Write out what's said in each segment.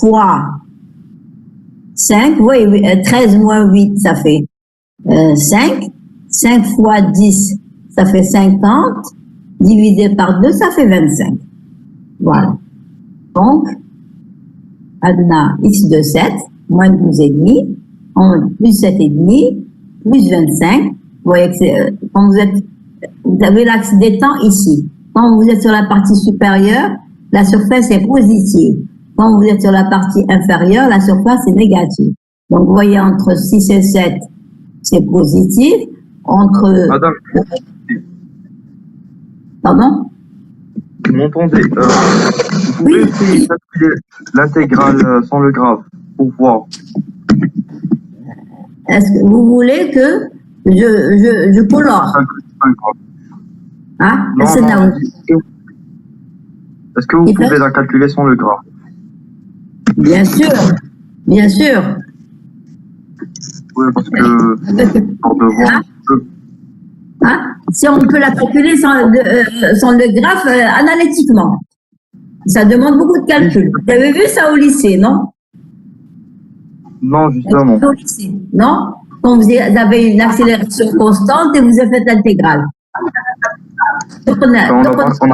fois 5, oui, 13 moins 8, ça fait 5. 5 fois 10, ça fait 50. Divisé par 2, ça fait 25. Voilà. Donc, on a x de 7, moins 12,5, plus 7,5, plus 25. Vous voyez que quand vous avez l'axe des temps ici. Quand vous êtes sur la partie supérieure, la surface est positive. Quand vous êtes sur la partie inférieure, la surface est négative. Donc, vous voyez, entre 6 et 7, c'est positif. Entre... Madame. Pardon? Vous m'entendez? Vous pouvez essayer de calculer l'intégrale sans le graphe pour voir. Est-ce que vous voulez que je colore? Hein? Non, non. Est-ce que vous pouvez la calculer sans le graphe? Bien sûr, bien sûr. Oui, parce que pour devoir. Hein? Si on peut la calculer sans le graphe analytiquement. Ça demande beaucoup de calcul. Vous avez vu ça au lycée, non? Non, justement. Au lycée, non? Quand vous avez une accélération constante et vous avez fait l'intégrale. On n'a pas fait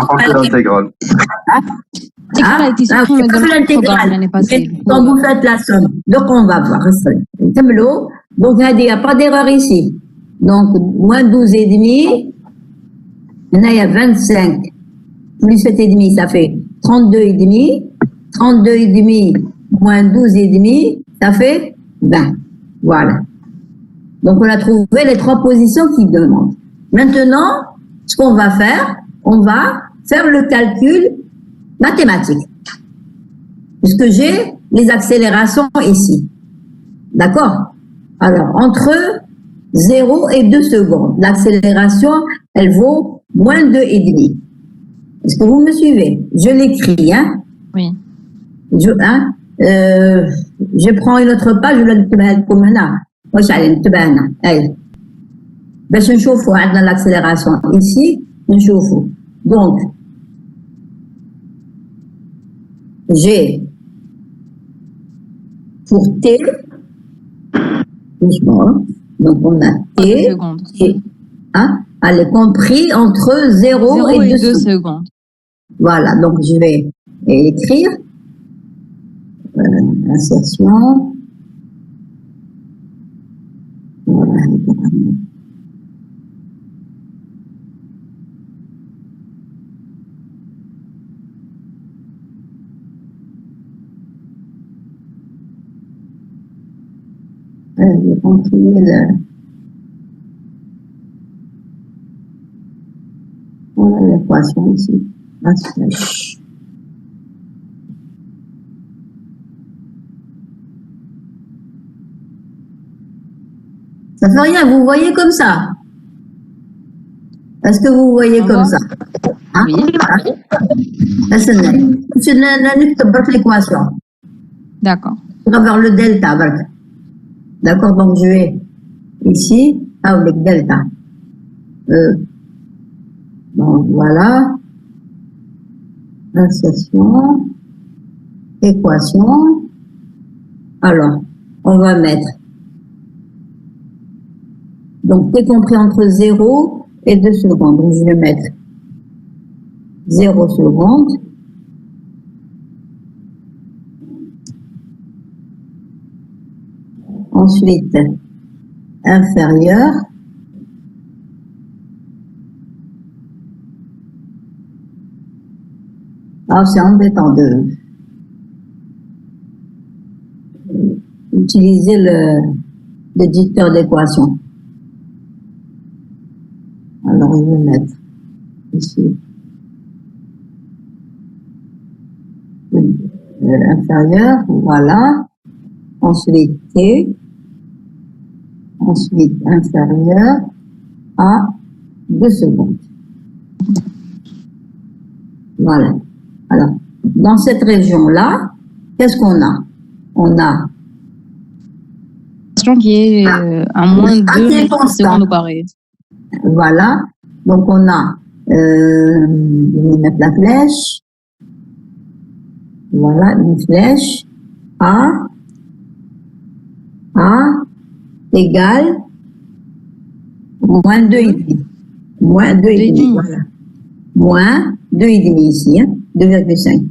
l'intégrale. Quand vous faites la somme, donc on va voir. Donc il n'y a pas d'erreur ici. Donc moins 12,5, il y a 25 plus 7,5, ça fait 32,5. 32,5 moins 12,5, ça fait 20. Voilà. Donc on a trouvé les 3 positions qu'il demande. Maintenant, ce qu'on va faire, on va faire le calcul mathématique. Puisque j'ai les accélérations ici. D'accord? Alors, entre 0 et 2 secondes, l'accélération, elle vaut moins 2,5. Est-ce que vous me suivez? Je l'écris, hein? Oui. Je prends une autre page, je la donne comme ça. Moi, j'allais te banner. Allez. Ben, je chauffe dans l'accélération. Ici, je chauffe. Donc, j'ai pour T, donc on a T, elle est compris entre 0 et 2 secondes. Voilà, donc je vais écrire insertion. Voilà. Je vais continuer l'équation ici. Ça fait rien, vous voyez comme ça. Est-ce que vous voyez comme ça? Hein? Oui. C'est l'équation. D'accord. Vers le delta. D'accord, donc je vais ici, avec delta. Donc voilà. Insertion. Équation. Alors, on va mettre. Donc, T compris entre 0 et 2 secondes. Donc, je vais mettre 0 secondes. Ensuite, inférieur. Ah, c'est embêtant de utiliser l'éditeur d'équation. Alors, je vais mettre ici inférieur, voilà. Ensuite, T. Ensuite, inférieur à 2 secondes. Voilà. Alors, dans cette région-là, qu'est-ce qu'on a? On a qui est à moins de 2 secondes au carré. Voilà. Donc, on a, je vais mettre la flèche. Voilà, une flèche. A égale moins 2,5. Moins 2,5, voilà. Moins 2,5 ici, hein, 2,5.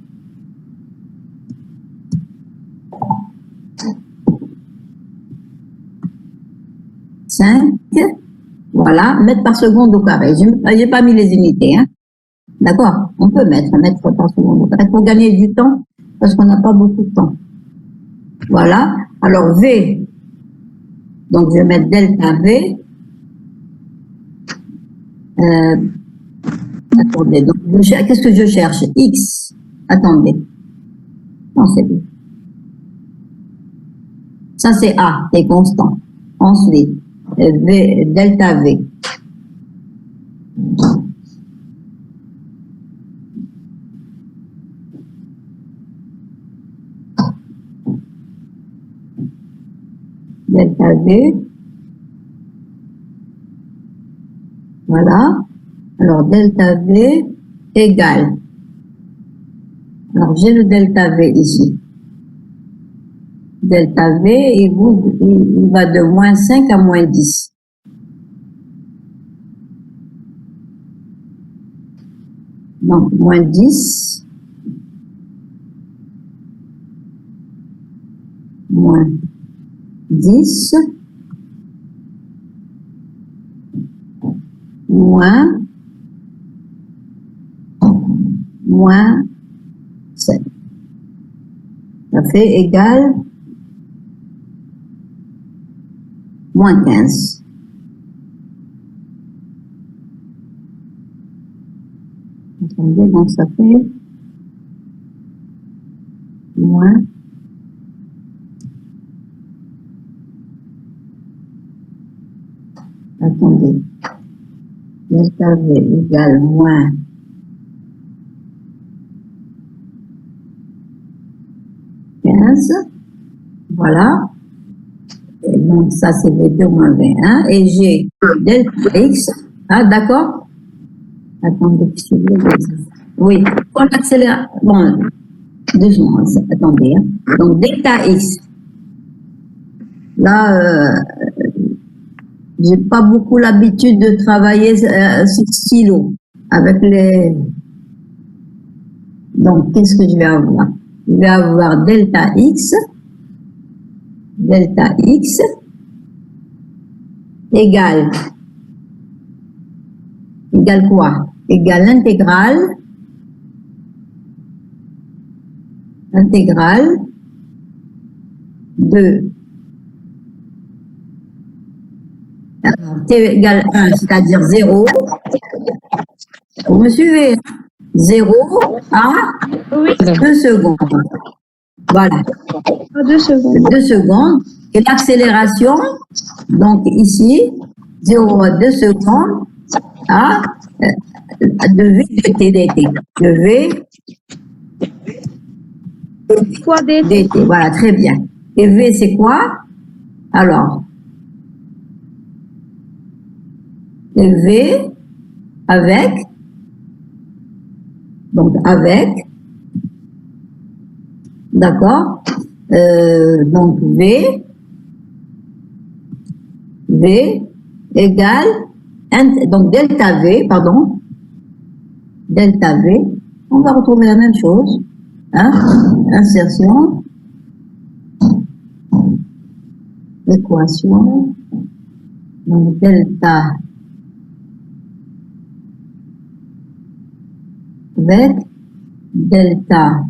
Voilà, mètres par seconde au carré. Je n'ai pas mis les unités, hein. D'accord? On peut mettre par seconde au carré pour gagner du temps, parce qu'on n'a pas beaucoup de temps. Voilà. Alors, V. Donc, je vais mettre delta V. Attendez, donc, qu'est-ce que je cherche? X. Attendez. Non, c'est B. Ça, c'est A, c'est constant. Ensuite, V, delta V. Delta V. Voilà. Alors, delta V égale. Alors, j'ai le delta V ici. Delta V, et il va de moins 5 à moins 10. Donc, moins 10. Moins 10. Moins 7. Ça fait égal moins 15. Attendez, donc ça fait moins. Attendez. Delta V égale moins 15. Voilà. Et donc, ça, c'est V2 moins V1. Et j'ai delta X. Ah, d'accord? Attendez, oui, on accélère. Bon, doucement, attendez. Hein. Donc, delta X. Là, j'ai pas beaucoup l'habitude de travailler sur stylo avec les. Donc, qu'est-ce que je vais avoir? Je vais avoir delta X. Delta X égale quoi? Égale l'intégrale de t égale 1, c'est-à-dire 0. Vous me suivez? 0 à 2 secondes. Voilà. 2 secondes. 2 secondes. Et l'accélération, donc ici, 0 à 2 secondes à de V de T dt. De V Fois dt. dt. Voilà, très bien. Et V, c'est quoi? Alors, et V avec, donc avec, d'accord? Donc V égale, donc delta V, pardon, delta V, on va retrouver la même chose, hein? Insertion, équation, donc delta avec delta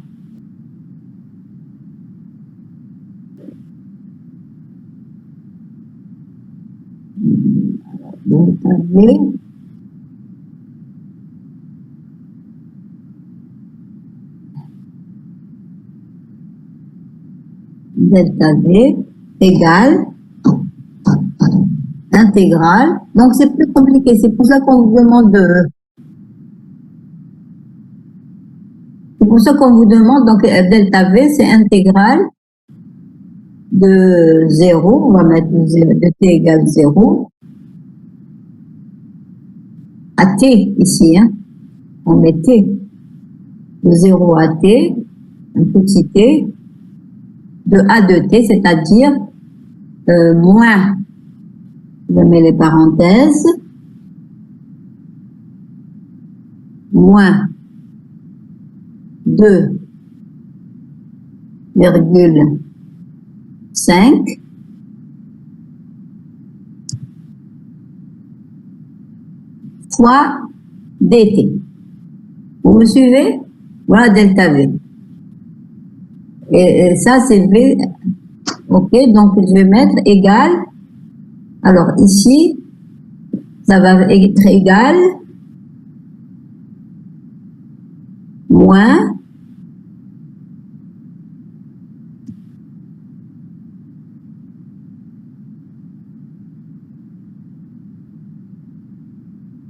delta V delta V égale intégrale. Donc c'est plus compliqué, c'est pour ça qu'on vous demande donc delta V c'est intégrale de 0, on va mettre de t égale 0 à t ici, hein. On met t de 0 à t, un petit t, de A de t, c'est-à-dire moins, je mets les parenthèses, moins 2,5 fois dt. Vous me suivez? Voilà delta V. Et ça, c'est V. OK, donc je vais mettre égal. Alors ici, ça va être égal moins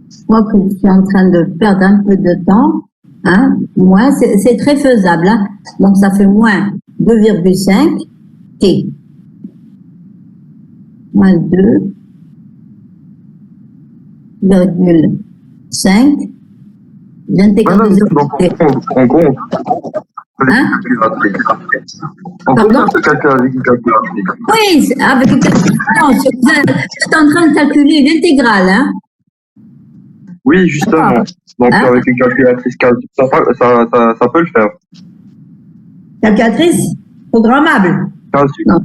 je crois que je suis en train de perdre un peu de temps. Hein, moins, c'est très faisable. Hein. Donc, ça fait moins 2,5 t. Moins 2,5. J'intègre de 0. Donc, on compte. Hein? On Pardon? compte calculer avec une calculatrice. Oui, avec une calculatrice. Je suis en train de calculer l'intégrale. Hein? Oui, justement. Donc, Hein? avec une calculatrice, ça peut le faire. Calculatrice programmable. Non.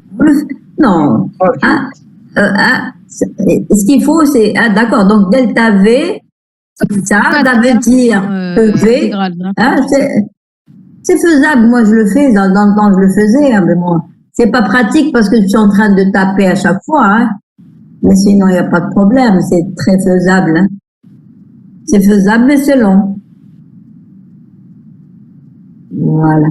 Non. Hein? Ce qu'il faut, c'est... Ah, d'accord. Donc, delta V, ça veut dire que V... Hein, c'est faisable. Moi, je le fais. Dans le temps, je le faisais. Hein, mais bon, c'est pas pratique parce que je suis en train de taper à chaque fois. Hein. Mais sinon, il n'y a pas de problème. C'est très faisable. Hein. C'est faisable, mais c'est long. Voilà.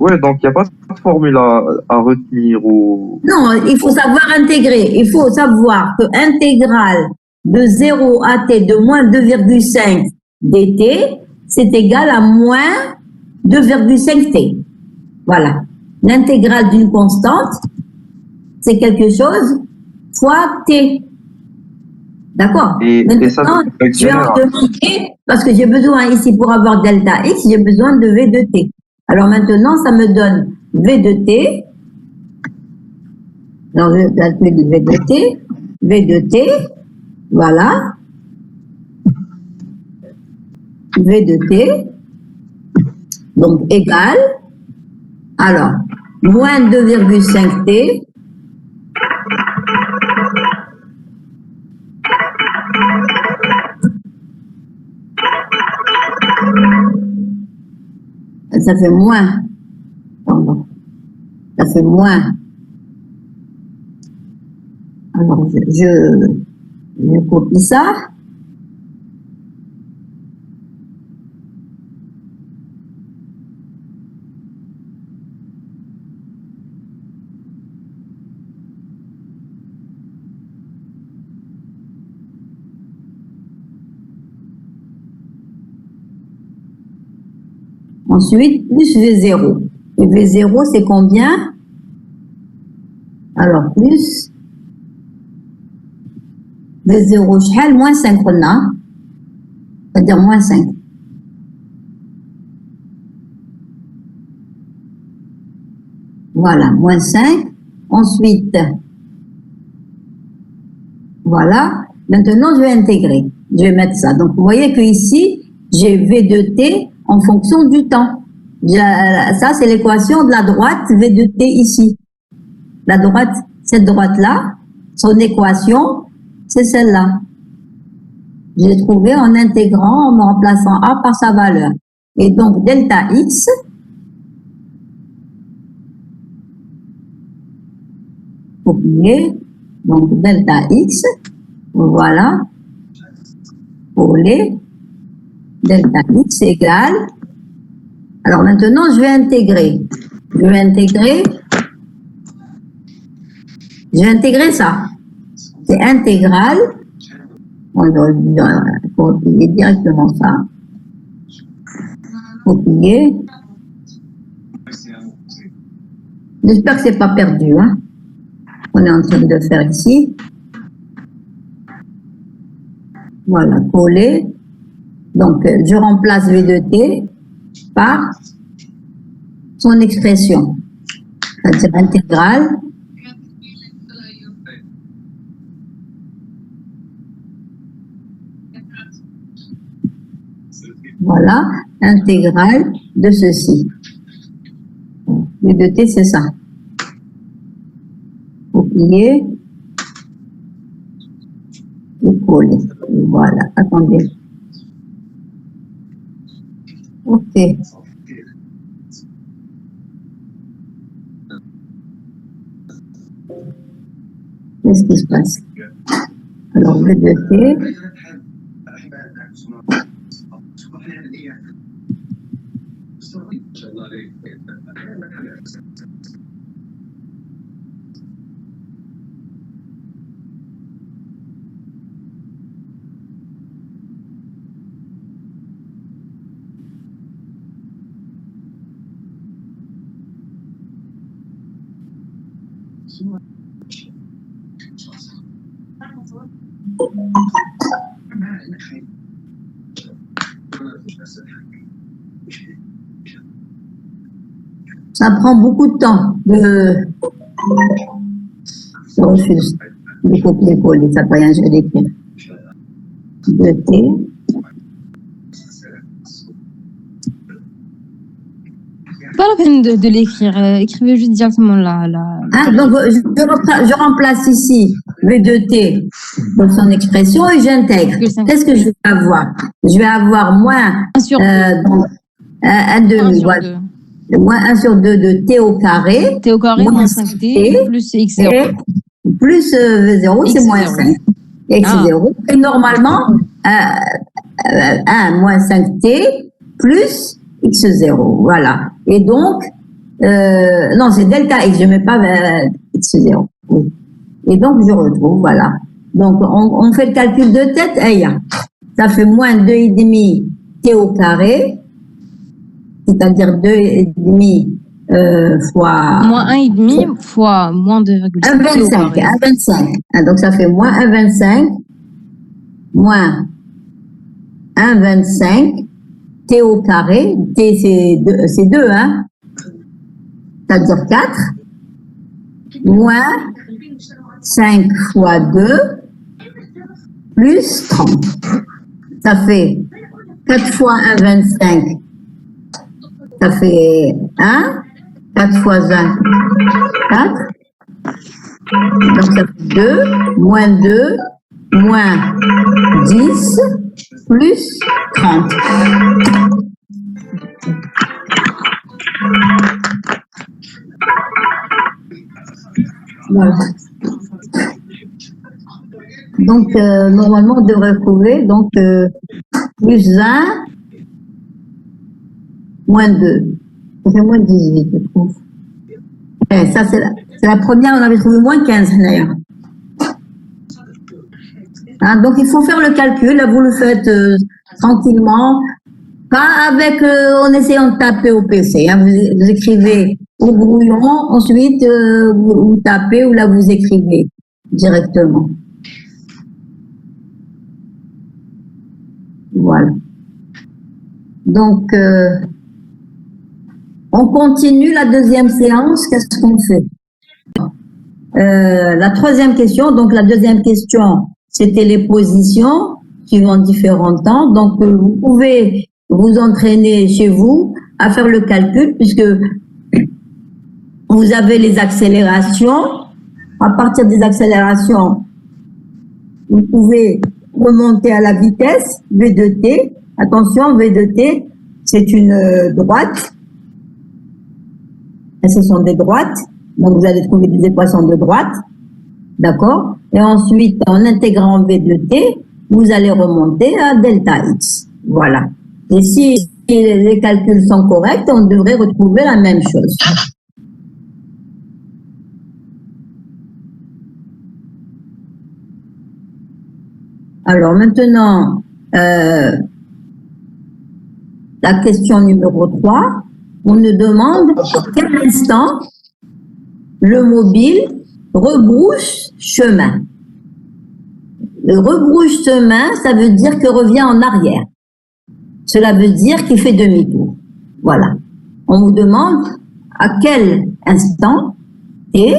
Ouais, donc il n'y a pas de formule à retenir ou... Non, il faut savoir intégrer. Il faut savoir que intégrale de 0 à t de moins 2,5 dt, c'est égal à moins 2,5 t. Voilà. L'intégrale d'une constante, c'est quelque chose fois t. D'accord. Maintenant, je vais en demander, parce que j'ai besoin ici pour avoir delta x, j'ai besoin de v de t. Alors maintenant, ça me donne v de t. Alors, je calcule v de t. V de t, voilà. V de t, donc égal, alors, moins 2,5 t, ça fait moins, pardon, ça fait moins, alors je copie ça, ensuite, plus V0. Et V0, c'est combien? Alors, plus V0, شحال? Moins 5, c'est-à-dire moins 5. Voilà, moins 5. Ensuite, voilà. Maintenant, je vais intégrer. Je vais mettre ça. Donc, vous voyez que ici, j'ai V de t en fonction du temps. Ça, c'est l'équation de la droite V de t ici. La droite, cette droite-là, son équation, c'est celle-là. J'ai trouvé en intégrant, en me remplaçant A par sa valeur. Et donc, delta x, copier, donc delta x, voilà, coller, delta x égale. Alors maintenant, je vais intégrer. Je vais intégrer ça. C'est intégral. On doit copier directement ça. Copier. J'espère que c'est pas perdu, hein. On est en train de faire ici. Voilà, coller. Donc, je remplace V de t par son expression, c'est-à-dire intégrale voilà, intégrale de ceci. V de t, c'est ça. Copier et coller. Voilà, attendez. Ok. Qu'est-ce qui se passe? Alors, V de t. Ça prend beaucoup de temps de... Je refuse de copier-coller, ça peut rien, je vais l'écrire. De T. Pas la peine de l'écrire. Écrivez juste directement là. Ah, donc, je remplace ici V de T dans son expression et j'intègre. Qu'est-ce que je vais avoir? Je vais avoir moins 1 sur 2. Donc, 1 demi, voilà. Moins 1 sur 2 de T au carré. T au carré moins 5T plus X0. Plus V0, c'est moins 5. X0. Et normalement, 1 moins 5T plus X0. Voilà. Et donc, non, c'est delta X, je ne mets pas X0. Oui. Et donc, je retrouve, voilà. Donc, on fait le calcul de tête. Ça fait moins 2,5 T au carré. C'est-à-dire 2,5 fois... Moins 1,5 fois moins 2,5. 1,25. Donc, ça fait moins 1,25 moins 1,25 T au carré. T, c'est 2, hein? C'est-à-dire 4. Moins 5 fois 2 plus 30. Ça fait 4 fois 1,25. Ça fait 1, 4 fois 1, 4. Donc ça fait 2, moins 2, moins 10, plus 30. Voilà. Donc, normalement, on devrait trouver donc, plus 1, moins 2. Ça fait moins 18, je trouve. Et ça, c'est la première, on avait trouvé moins 15, d'ailleurs. Hein, donc, il faut faire le calcul. Là, vous le faites tranquillement. Pas avec, en essayant de taper au PC. Hein. Vous écrivez au brouillon, ensuite, vous tapez ou là, vous écrivez directement. Voilà. Donc, on continue la deuxième séance. Qu'est-ce qu'on fait? La troisième question, donc la deuxième question, c'était les positions suivant différents temps. Donc, vous pouvez vous entraîner chez vous à faire le calcul puisque vous avez les accélérations. À partir des accélérations, vous pouvez remonter à la vitesse V de t. Attention, V de t, c'est une droite. Et ce sont des droites. Donc, vous allez trouver des équations de droite. D'accord? Et ensuite, en intégrant V de t, vous allez remonter à delta x. Voilà. Et si les calculs sont corrects, on devrait retrouver la même chose. Alors maintenant, la question numéro 3, on nous demande à quel instant le mobile rebrousse chemin. Le rebrousse chemin, ça veut dire qu'il revient en arrière. Cela veut dire qu'il fait demi-tour. Voilà. On vous demande à quel instant et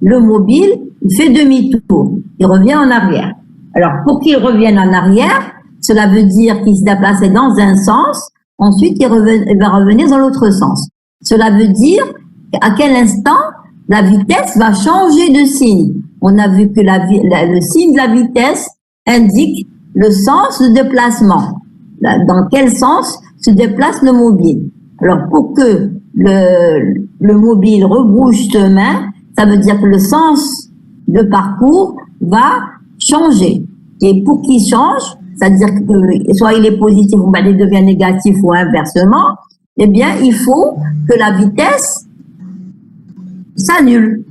le mobile fait demi-tour. Il revient en arrière. Alors, pour qu'il revienne en arrière, cela veut dire qu'il se déplaçait dans un sens, ensuite il va revenir dans l'autre sens. Cela veut dire à quel instant la vitesse va changer de signe. On a vu que le signe de la vitesse indique le sens de déplacement. Dans quel sens se déplace le mobile. Alors, pour que le mobile rebrouche chemin, ça veut dire que le sens de parcours va changer. Et pour qu'il change, c'est-à-dire que soit il est positif ou il devient négatif ou inversement, eh bien, il faut que la vitesse s'annule.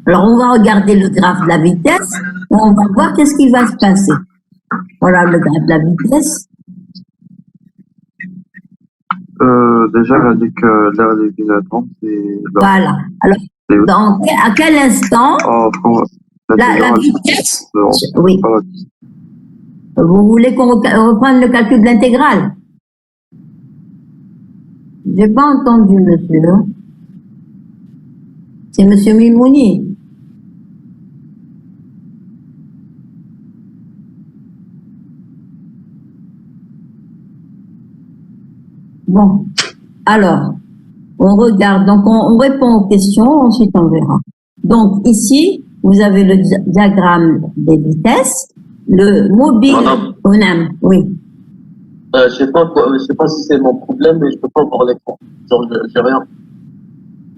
Alors, on va regarder le graphe de la vitesse et on va voir qu'est-ce qui va se passer. Voilà le graphe de la vitesse. Déjà, elle a dit que l'air des vilatants, c'est... Voilà. Alors, à quel instant la vitesse... Oui. Vous voulez qu'on reprenne le calcul de l'intégrale? J'ai pas entendu, monsieur. C'est monsieur Mimouni. Bon, alors, on regarde, donc on répond aux questions, ensuite on verra. Donc ici, vous avez le diagramme des vitesses, le mobile... Madame. Oui. Je sais pas si c'est mon problème, mais je peux pas voir l'écran. Genre, j'ai rien.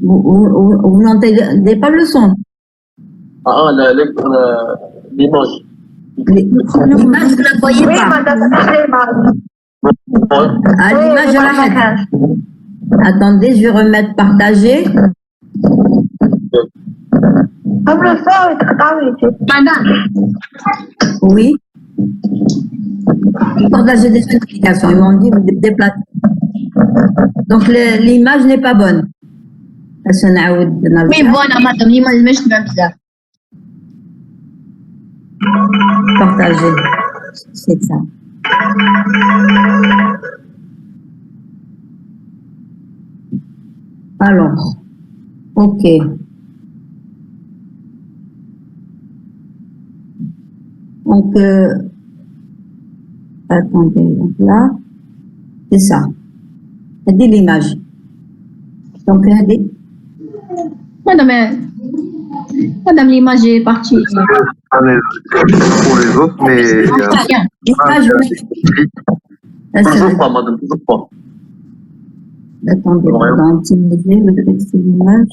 Vous n'entendez pas le son? L'image. L'image, vous ne la voyez pas? Ah, l'image, je la mets. Attendez, je vais remettre partager. Oui. Partager des notifications. Ils m'ont dit, vous déplacez. Donc, l'image n'est pas bonne. Oui, voilà, madame, l'image, je suis bizarre. Partager. C'est ça. Alors, ok. Donc, attendez, donc là, c'est ça. Regardez l'image. Donc, regardez. Madame, l'image est partie. Pour les autres, mais... L'image, Toujours pas, madame, toujours pas. attendez, on va optimiser le texte de l'image.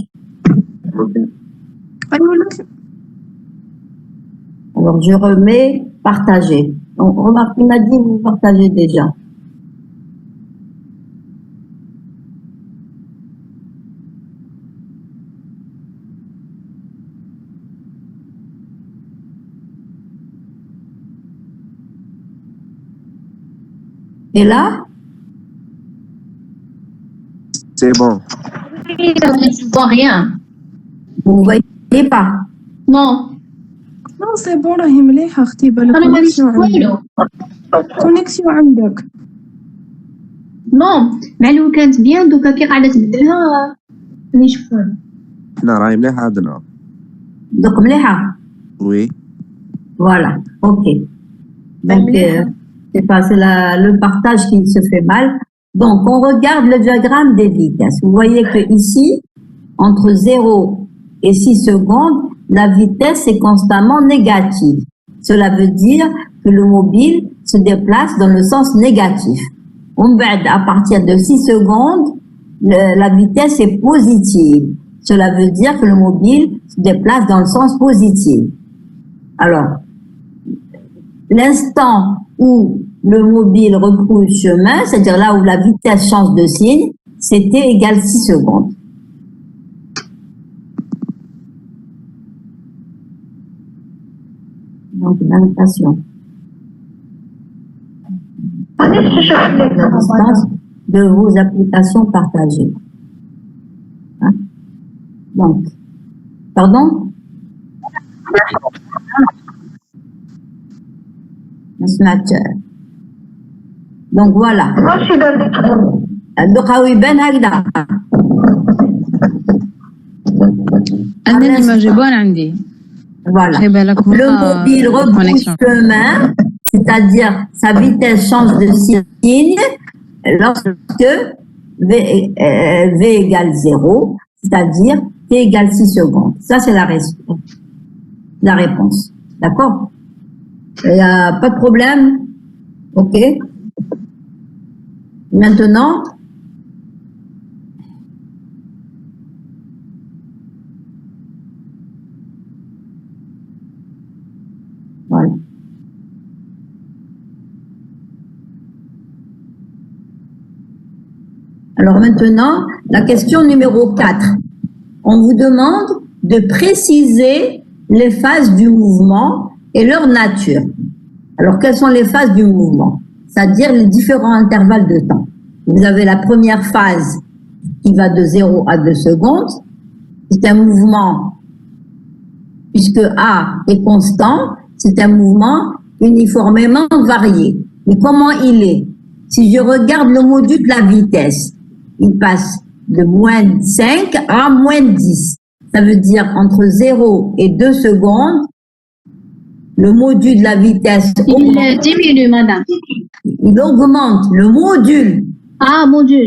Alors, je remets partager. Donc, remarque, il m'a dit, vous partagez déjà. Et là? C'est bon. Je vois rien. Vous ne voyez pas? Non. Non, c'est bon, راهي مليحة اختي بالك أنا مانيش كونيكسيون عندك. نو مع لو كانت بيان دوكا كي قاعدة تبدلها مانيش فاهم. حنا راهي مليحة عندنا. Donc, مليحة. Oui. Voilà, ok. Donc, c'est le partage qui se fait mal. Donc, on regarde le diagramme des vitesses. Vous voyez que ici, entre 0 et 6 secondes, la vitesse est constamment négative. Cela veut dire que le mobile se déplace dans le sens négatif. À partir de 6 secondes, la vitesse est positive. Cela veut dire que le mobile se déplace dans le sens positif. Alors, l'instant où le mobile rebrousse chemin, c'est-à-dire là où la vitesse change de signe, c'était égal 6 secondes. Donc, la notation. La distance de vos applications partagées. Hein? Donc, pardon? Donc voilà. Donc, أنا l'image est bonne عندي. Voilà. خلي بالك Le هما mobile rebrousse connexion. chemin, c'est-à-dire sa vitesse change de signe lorsque V égale 0, c'est-à-dire T égale 6 secondes. Ça, c'est la réponse. D'accord? Il n'y a pas de problème? OK. Maintenant, voilà. Alors maintenant, la question numéro 4. On vous demande de préciser les phases du mouvement et leur nature. Alors, quelles sont les phases du mouvement? C'est-à-dire les différents intervalles de temps. Vous avez la première phase qui va de 0 à 2 secondes. C'est un mouvement, puisque A est constant, c'est un mouvement uniformément varié. Mais comment il est? Si je regarde le module de la vitesse, il passe de moins 5 à moins 10. Ça veut dire entre 0 et 2 secondes, le module de la vitesse Il diminue, madame. il augmente, le module. Ah, mon Dieu.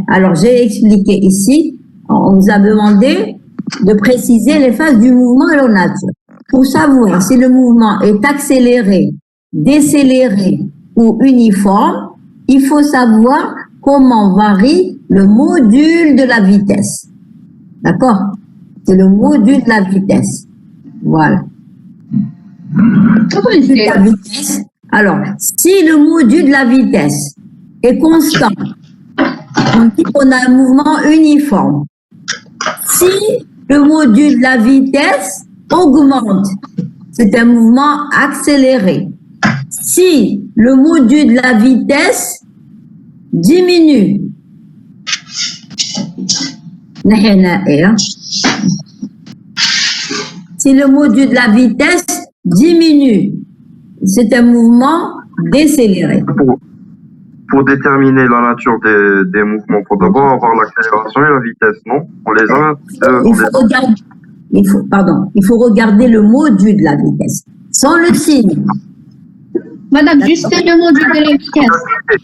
Alors, j'ai expliqué ici, on vous a demandé de préciser les phases du mouvement et leur nature. Pour savoir si le mouvement est accéléré, décéléré ou uniforme, il faut savoir comment varie le module de la vitesse. D'accord? C'est le module de la vitesse. Voilà. La vitesse. Alors, si le module de la vitesse est constant, on dit qu'on a un mouvement uniforme. Si le module de la vitesse augmente, c'est un mouvement accéléré. Si le module de la vitesse diminue, si le module de la vitesse diminue, c'est un mouvement décéléré. Pour déterminer la nature des mouvements, il faut d'abord avoir l'accélération et la vitesse, non? On les a. Il faut regarder le module de la vitesse, sans le signe. Madame, juste le module de la vitesse.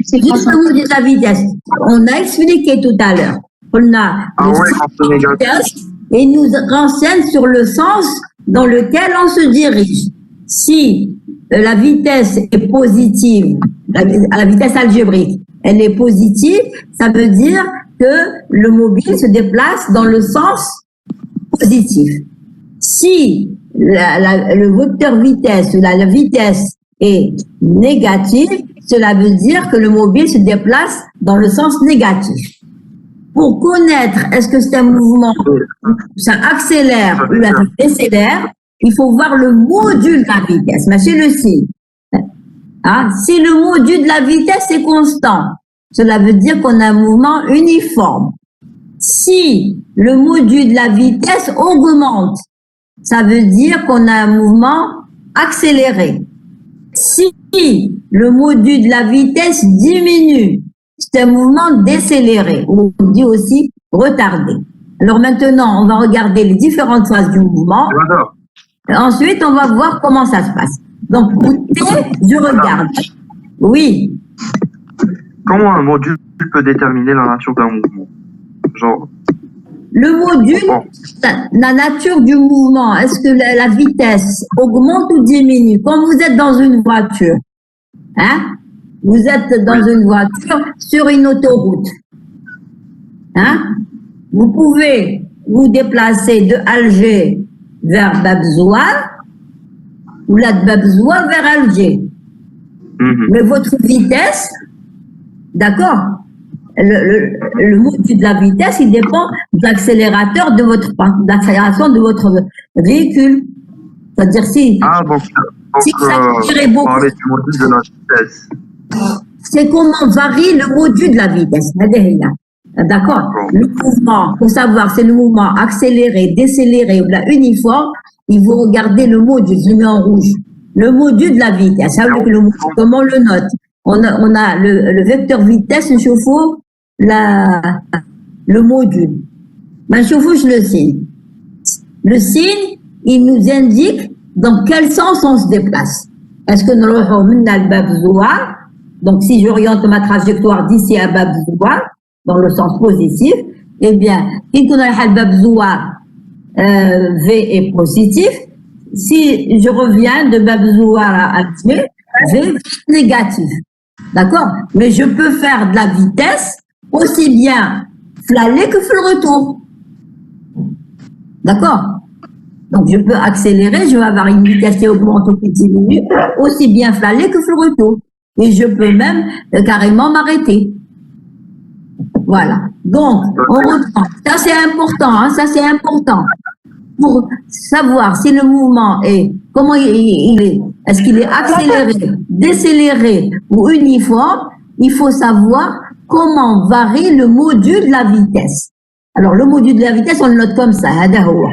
C'est quoi Juste ça? le module de la vitesse. On a expliqué tout à l'heure. On a Ah le ouais, sens quand c'est de la négatif. vitesse et il nous renseigne sur le sens dans lequel on se dirige. Si la vitesse est positive, la vitesse algébrique, elle est positive, ça veut dire que le mobile se déplace dans le sens positif. Si le vecteur vitesse ou la vitesse est négative, cela veut dire que le mobile se déplace dans le sens négatif. Pour connaître est-ce que c'est un mouvement, ça accélère ou ça décélère, il faut voir le module de la vitesse. Mais c'est le signe. Hein? Si le module de la vitesse est constant, cela veut dire qu'on a un mouvement uniforme. Si le module de la vitesse augmente, ça veut dire qu'on a un mouvement accéléré. Si le module de la vitesse diminue, c'est un mouvement décéléré, ou on dit aussi retardé. Alors maintenant, on va regarder les différentes phases du mouvement. Ensuite, on va voir comment ça se passe. Donc, je regarde. Oui. Comment un module peut déterminer la nature d'un mouvement? Genre. Le module, la nature du mouvement, est-ce que la vitesse augmente ou diminue? Quand vous êtes dans une voiture, hein? Vous êtes dans une voiture sur une autoroute. Hein? Vous pouvez vous déplacer de Alger vers Babzouane ou là de Babzouane vers Alger. Mais votre vitesse, d'accord, le module de la vitesse, il dépend de l'accélérateur de l'accélération de votre véhicule. C'est-à-dire si ça tirait beaucoup, parler du module de la vitesse. c'est comment varie le module de la vitesse. D'accord? Le mouvement, pour savoir c'est le mouvement accéléré, décéléré ou la uniforme, il faut regarder le module, je le mets en rouge. Le module de la vitesse, ça veut dire que comment on le note? On a le vecteur vitesse, il faut le module. Mais il faut que je le signe. Le signe, il nous indique dans quel sens on se déplace. Est-ce que nous allons Bab Zouar? Donc, si j'oriente ma trajectoire d'ici à Bab Zouar, dans le sens positif, eh bien, si Bab Zouar, V est positif. Si je reviens de Bab Zouar à V, V est négatif. D'accord? Mais je peux faire de la vitesse aussi bien l'aller que le retour. D'accord? Donc, je peux accélérer, je vais avoir une vitesse qui augmente au petit minute, aussi bien l'aller que le retour. Et je peux même carrément m'arrêter. Voilà. Donc, on reprend. Ça, c'est important, hein, ça, c'est important. Pour savoir si le mouvement est, comment il est, est-ce qu'il est accéléré, décéléré ou uniforme, il faut savoir comment varie le module de la vitesse. Alors, le module de la vitesse, on le note comme ça, هذا هو.